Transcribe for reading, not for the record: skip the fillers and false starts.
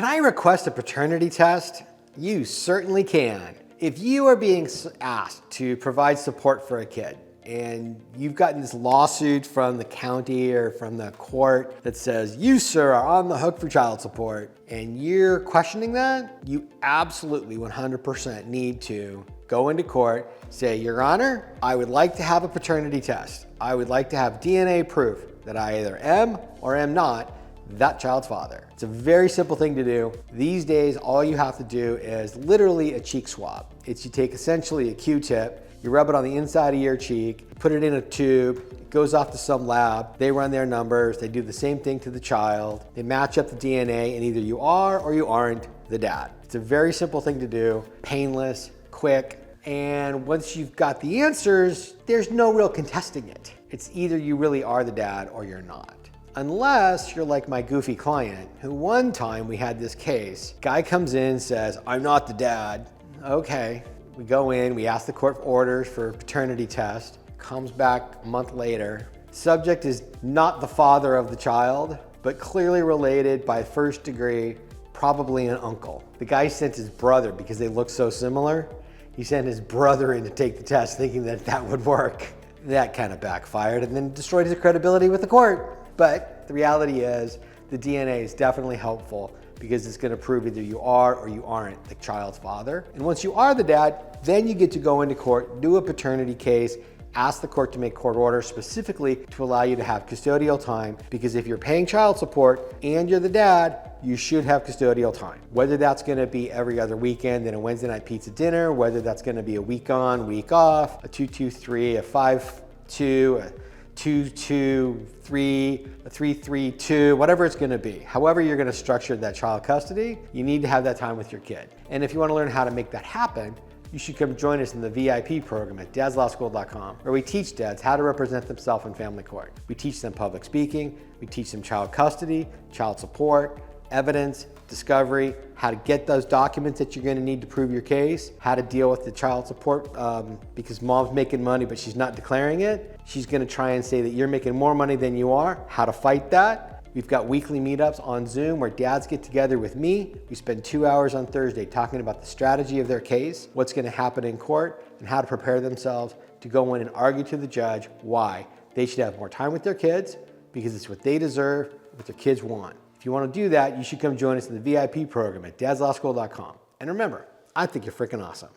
Can I request a paternity test? You certainly can. If you are being asked to provide support for a kid and you've gotten this lawsuit from the county or from the court that says, you, sir, are on the hook for child support, and you're questioning that, you absolutely 100% need to go into court, say, Your Honor, I would like to have a paternity test. I would like to have DNA proof that I either am or am not that child's father. It's a very simple thing to do. These days, all you have to do is literally a cheek swab. You take essentially a Q-tip, you rub it on the inside of your cheek, put it in a tube, it goes off to some lab, they run their numbers, they do the same thing to the child, they match up the DNA, and either you are or you aren't the dad. It's a very simple thing to do, painless, quick, and once you've got the answers, there's no real contesting it. It's either you really are the dad or you're not. Unless you're like my goofy client, who one time we had this case, guy comes in, says, I'm not the dad. Okay, we go in, we ask the court for orders for a paternity test, comes back a month later. Subject is not the father of the child, but clearly related by first degree, probably an uncle. The guy sent his brother because they look so similar. He sent his brother in to take the test thinking that that would work. That kind of backfired and then destroyed his credibility with the court. But the reality is the DNA is definitely helpful because it's going to prove either you are or you aren't the child's father. And once you are the dad, then you get to go into court, do a paternity case, ask the court to make court orders specifically to allow you to have custodial time, because if you're paying child support and you're the dad, you should have custodial time. Whether that's going to be every other weekend and a Wednesday night pizza dinner, whether that's going to be a week on, week off, a 2-2-3, a 5-2, a 2-2-3, a 3-3-2, whatever it's going to be. However you're going to structure that child custody, you need to have that time with your kid. And if you want to learn how to make that happen, you should come join us in the VIP program at dadslawschool.com, where we teach dads how to represent themselves in family court. We teach them public speaking, we teach them child custody, child support, evidence, discovery, how to get those documents that you're going to need to prove your case, how to deal with the child support because mom's making money but she's not declaring it. She's going to try and say that you're making more money than you are, how to fight that. We've got weekly meetups on Zoom where dads get together with me. We spend 2 hours on Thursday talking about the strategy of their case, what's going to happen in court, and how to prepare themselves to go in and argue to the judge why they should have more time with their kids, because it's what they deserve, what their kids want. If you want to do that, you should come join us in the VIP program at dadslawschool.com. And remember, I think you're freaking awesome.